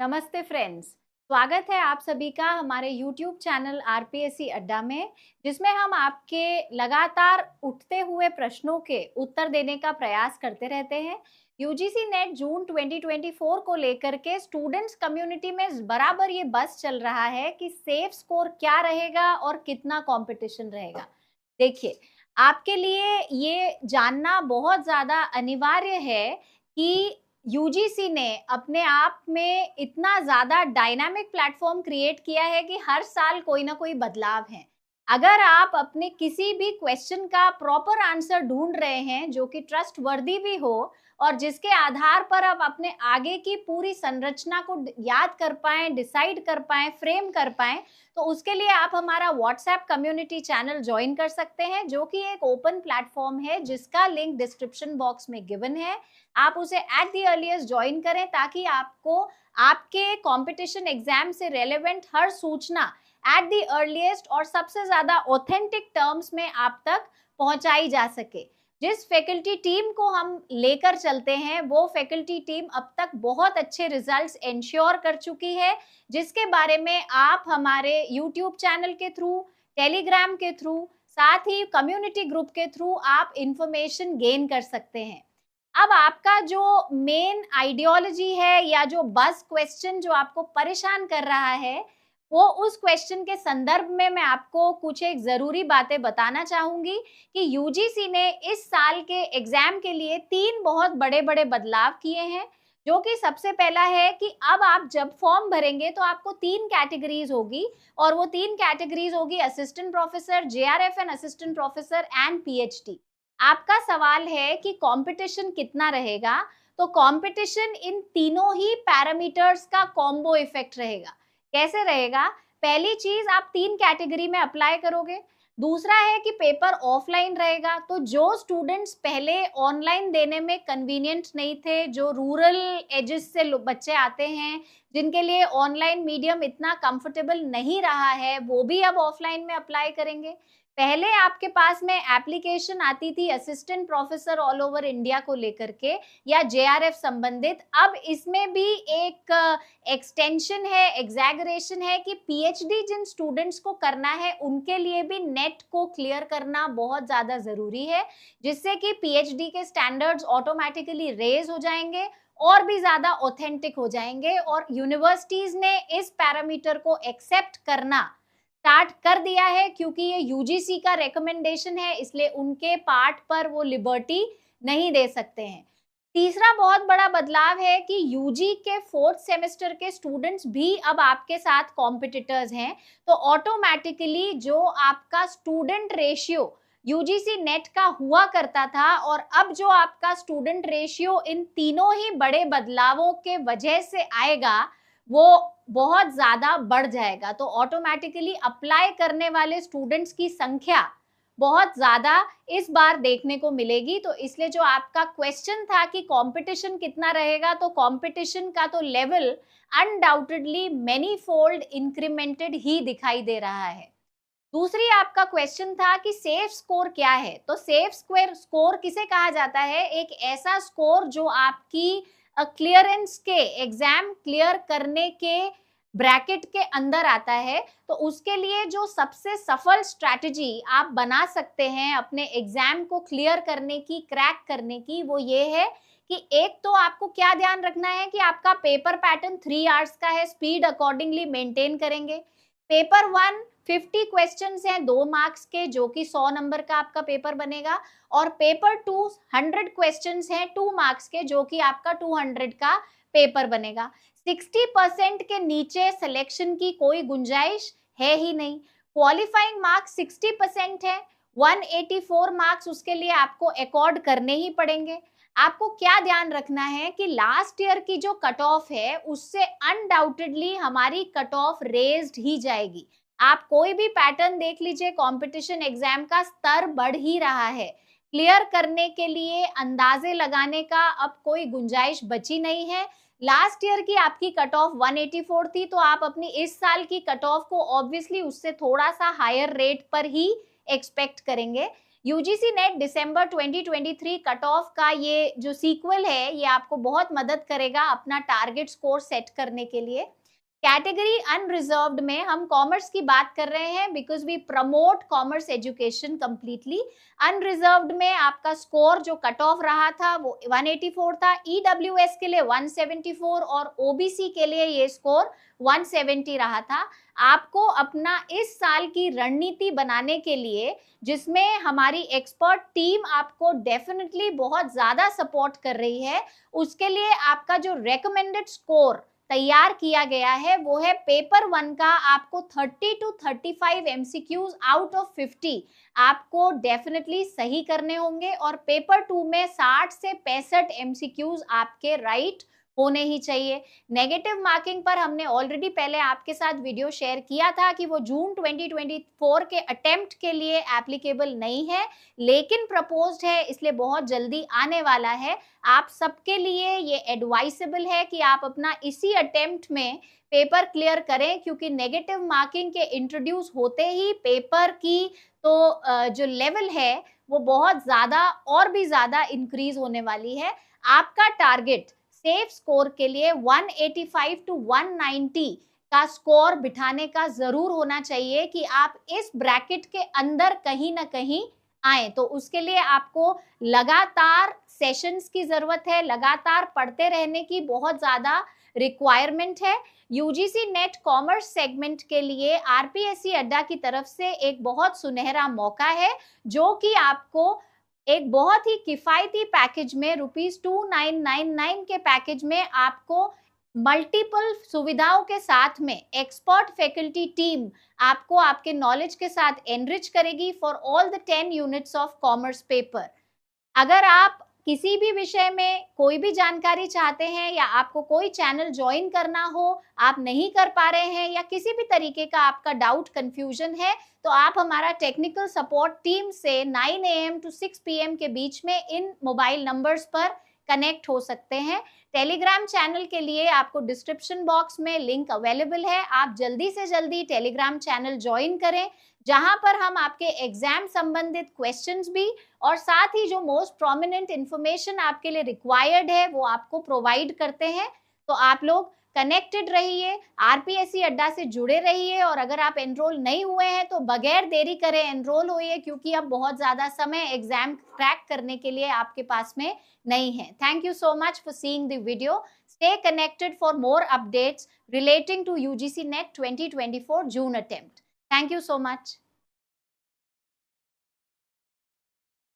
नमस्ते फ्रेंड्स। स्वागत है आप सभी का हमारे YouTube चैनल आरपीएससी अड्डा में, जिसमें हम आपके लगातार उठते हुए प्रश्नों के उत्तर देने का प्रयास करते रहते हैं। यूजीसी नेट जून 2024 को लेकर के स्टूडेंट्स कम्युनिटी में बराबर ये बस चल रहा है कि सेफ स्कोर क्या रहेगा और कितना कंपटीशन रहेगा। देखिए, आपके लिए ये जानना बहुत ज़्यादा अनिवार्य है कि यूजीसी ने अपने आप में इतना ज़्यादा डायनामिक प्लेटफॉर्म क्रिएट किया है कि हर साल कोई ना कोई बदलाव है। अगर आप अपने किसी भी क्वेश्चन का प्रॉपर आंसर ढूंढ रहे हैं जो कि ट्रस्ट वर्दी भी हो और जिसके आधार पर आप अपने आगे की पूरी संरचना को याद कर पाएं, डिसाइड कर पाएं, फ्रेम कर पाएं, तो उसके लिए आप हमारा व्हाट्सएप कम्युनिटी चैनल ज्वाइन कर सकते हैं, जो कि एक ओपन प्लेटफॉर्म है जिसका लिंक डिस्क्रिप्शन बॉक्स में गिवन है। आप उसे एट द अर्लीस्ट ज्वाइन करें ताकि आपको आपके कंपटीशन एग्जाम से रेलेवेंट हर सूचना एट द अर्लीस्ट और सबसे ज्यादा ऑथेंटिक टर्म्स में आप तक पहुंचाई जा सके। जिस फैकल्टी टीम को हम लेकर चलते हैं वो फैकल्टी टीम अब तक बहुत अच्छे रिजल्ट्स एंश्योर कर चुकी है, जिसके बारे में आप हमारे यूट्यूब चैनल के थ्रू, टेलीग्राम के थ्रू, साथ ही कम्युनिटी ग्रुप के थ्रू आप इंफॉर्मेशन गेन कर सकते हैं। अब आपका जो मेन आइडियोलॉजी है या जो बस क्वेश्चन जो आपको परेशान कर रहा है, वो उस क्वेश्चन के संदर्भ में मैं आपको कुछ एक जरूरी बातें बताना चाहूंगी कि यूजीसी ने इस साल के एग्जाम के लिए 3 बहुत बड़े बड़े बदलाव किए हैं। जो कि सबसे पहला है कि अब आप जब फॉर्म भरेंगे तो आपको 3 कैटेगरीज होगी, और वो 3 कैटेगरीज होगी assistant professor, JRF and assistant professor and PhD. आपका सवाल है कि कंपटीशन कितना रहेगा, तो कंपटीशन इन तीनों ही पैरामीटर्स का कॉम्बो इफेक्ट रहेगा। कैसे रहेगा? पहली चीज, आप 3 कैटेगरी में अप्लाई करोगे। दूसरा है कि पेपर ऑफलाइन रहेगा, तो जो स्टूडेंट्स पहले ऑनलाइन देने में कन्वीनियंट नहीं थे, जो रूरल एजेस से बच्चे आते हैं, जिनके लिए ऑनलाइन मीडियम इतना कंफर्टेबल नहीं रहा है, वो भी अब ऑफलाइन में अप्लाई करेंगे। पहले आपके पास में एप्लीकेशन आती थी assistant professor all over India को लेकर के या जेआरएफ संबंधित, अब इसमें भी एक एक्सटेंशन है, एग्जैगरेशन है कि पीएचडी जिन स्टूडेंट्स को करना है उनके लिए भी नेट को क्लियर करना बहुत ज्यादा जरूरी है, जिससे कि पीएचडी के स्टैंडर्ड्स ऑटोमेटिकली रेज हो जाएंगे और भी ज्यादा ऑथेंटिक हो जाएंगे। और यूनिवर्सिटीज ने इस पैरामीटर को एक्सेप्ट करना स्टार्ट कर दिया है, क्योंकि ये यूजीसी का रिकमेंडेशन है, इसलिए उनके पार्ट पर वो लिबर्टी नहीं दे सकते हैं। तीसरा बहुत बड़ा बदलाव है कि यूजी के 4th सेमेस्टर के स्टूडेंट्स भी अब आपके साथ कॉम्पिटिटर्स हैं, तो ऑटोमेटिकली जो आपका स्टूडेंट रेशियो यूजीसी नेट का हुआ करता था और अब जो आपका स्टूडेंट रेशियो इन तीनों ही बड़े बदलावों के वजह से आएगा, वो बहुत ज्यादा बढ़ जाएगा। तो ऑटोमेटिकली अप्लाई करने वाले स्टूडेंट्स की संख्या बहुत ज्यादा इस बार देखने को मिलेगी। तो इसलिए जो आपका क्वेश्चन था कि कंपटीशन कितना रहेगा, तो कंपटीशन का तो level undoubtedly many fold incremented ही दिखाई दे रहा है। दूसरी आपका क्वेश्चन था कि सेफ स्कोर क्या है, तो सेफ स्कोर किसे कहा जाता है? एक ऐसा स्कोर जो आपकी क्लियरेंस के, एग्जाम क्लियर करने के ब्रैकेट के अंदर आता है। तो उसके लिए जो सबसे सफल स्ट्रैटेजी आप बना सकते हैं अपने एग्जाम को क्लियर करने की, क्रैक करने की, वो ये है कि एक तो आपको क्या ध्यान रखना है कि आपका पेपर पैटर्न 3 आवर्स का है, स्पीड अकॉर्डिंगली मेंटेन करेंगे। पेपर 1 50 क्वेश्चंस हैं 2 मार्क्स के, जो कि 100 नंबर का आपका पेपर बनेगा, और पेपर 2 100 क्वेश्चंस हैं 2 मार्क्स के, जो कि आपका 200 का पेपर बनेगा। 60% के नीचे सिलेक्शन की कोई गुंजाइश है ही नहीं। क्वालिफाइंग मार्क्स 60% है, 184 मार्क्स उसके लिए आपको अकॉर्ड करने ही पड़ेंगे। आपको क्या ध्यान रखना है कि लास्ट ईयर की जो कट ऑफ है उससे अनडाउटेडली हमारी कट ऑफ रेज्ड ही जाएगी। आप कोई भी पैटर्न देख लीजिए, कंपटीशन एग्जाम का स्तर बढ़ ही रहा है। क्लियर करने के लिए अंदाजे लगाने का अब कोई गुंजाइश बची नहीं है। लास्ट ईयर की आपकी कट ऑफ 184 थी, तो आप अपनी इस साल की कट ऑफ को ऑब्वियसली उससे थोड़ा सा हायर रेट पर ही एक्सपेक्ट करेंगे। यूजीसी नेट दिसंबर 2023 कट ऑफ का ये जो सीक्वल है ये आपको बहुत मदद करेगा अपना टारगेट स्कोर सेट करने के लिए। कैटेगरी अनरिजर्व्ड में हम कॉमर्स की बात कर रहे हैं because we promote commerce education completely. Unreserved में आपका स्कोर जो कट ऑफ रहा था वो 184 था, ईडब्ल्यूएस के लिए 174 और ओबीसी के लिए ये स्कोर 170 रहा था। आपको अपना इस साल की रणनीति बनाने के लिए, जिसमें हमारी एक्सपर्ट टीम आपको डेफिनेटली बहुत ज्यादा सपोर्ट कर रही है, उसके लिए आपका जो रेकमेंडेड स्कोर तैयार किया गया है वो है पेपर 1 का आपको 30 to 35 एमसीक्यूज आउट ऑफ 50 आपको डेफिनेटली सही करने होंगे और पेपर 2 में 60 से 65 एमसीक्यूज आपके राइट होने ही चाहिए। नेगेटिव मार्किंग पर हमने ऑलरेडी पहले आपके साथ वीडियो शेयर किया था कि वो जून 2024 के अटेम्प्ट के लिए एप्लीकेबल नहीं है, लेकिन प्रपोज्ड है, इसलिए बहुत जल्दी आने वाला है। आप सबके लिए ये एडवाइसेबल है कि आप अपना इसी अटेम्प्ट में पेपर क्लियर करें, क्योंकि नेगेटिव मार्किंग के इंट्रोड्यूस होते ही पेपर की तो जो लेवल है वो बहुत ज्यादा और भी ज्यादा इंक्रीज होने वाली है। आपका टारगेट सेफ स्कोर के लिए 185 to 190 का स्कोर बिठाने का जरूर होना चाहिए कि आप इस ब्रैकेट के अंदर कहीं ना कहीं आए। तो उसके लिए आपको लगातार सेशंस की जरूरत है, लगातार पढ़ते रहने की बहुत ज्यादा रिक्वायरमेंट है। यूजीसी नेट कॉमर्स सेगमेंट के लिए आरपीएससी अड्डा की तरफ से एक बहुत सुनहरा मौका है, जो कि आपको एक बहुत ही किफायती पैकेज में ₹2999 के पैकेज में आपको मल्टीपल सुविधाओं के साथ में एक्सपर्ट फैकल्टी टीम आपको आपके नॉलेज के साथ एनरिच करेगी for all the 10 units of commerce paper. अगर आप किसी भी विषय में कोई भी जानकारी चाहते हैं या आपको कोई चैनल ज्वाइन करना हो, आप नहीं कर पा रहे हैं या किसी भी तरीके का आपका डाउट कंफ्यूजन है, तो आप हमारा टेक्निकल सपोर्ट टीम से 9 AM to 6 PM के बीच में इन मोबाइल नंबर्स पर कनेक्ट हो सकते हैं। टेलीग्राम चैनल के लिए आपको डिस्क्रिप्शन बॉक्स में लिंक अवेलेबल है, आप जल्दी से जल्दी टेलीग्राम चैनल ज्वाइन करें, जहां पर हम आपके एग्जाम संबंधित क्वेश्चंस भी और साथ ही जो मोस्ट प्रोमिनेंट इंफॉर्मेशन आपके लिए रिक्वायर्ड है वो आपको प्रोवाइड करते हैं। तो आप लोग कनेक्टेड रहिए, आरपीएससी अड्डा से जुड़े रहिए, और अगर आप एनरोल नहीं हुए हैं तो बगैर देरी करे एनरोल होइए, क्योंकि अब बहुत ज्यादा समय एग्जाम क्रैक करने के लिए आपके पास में नहीं है। Thank you so much for seeing the video. Stay connected for more updates relating to UGC NET 2024 June attempt. Thank you so much.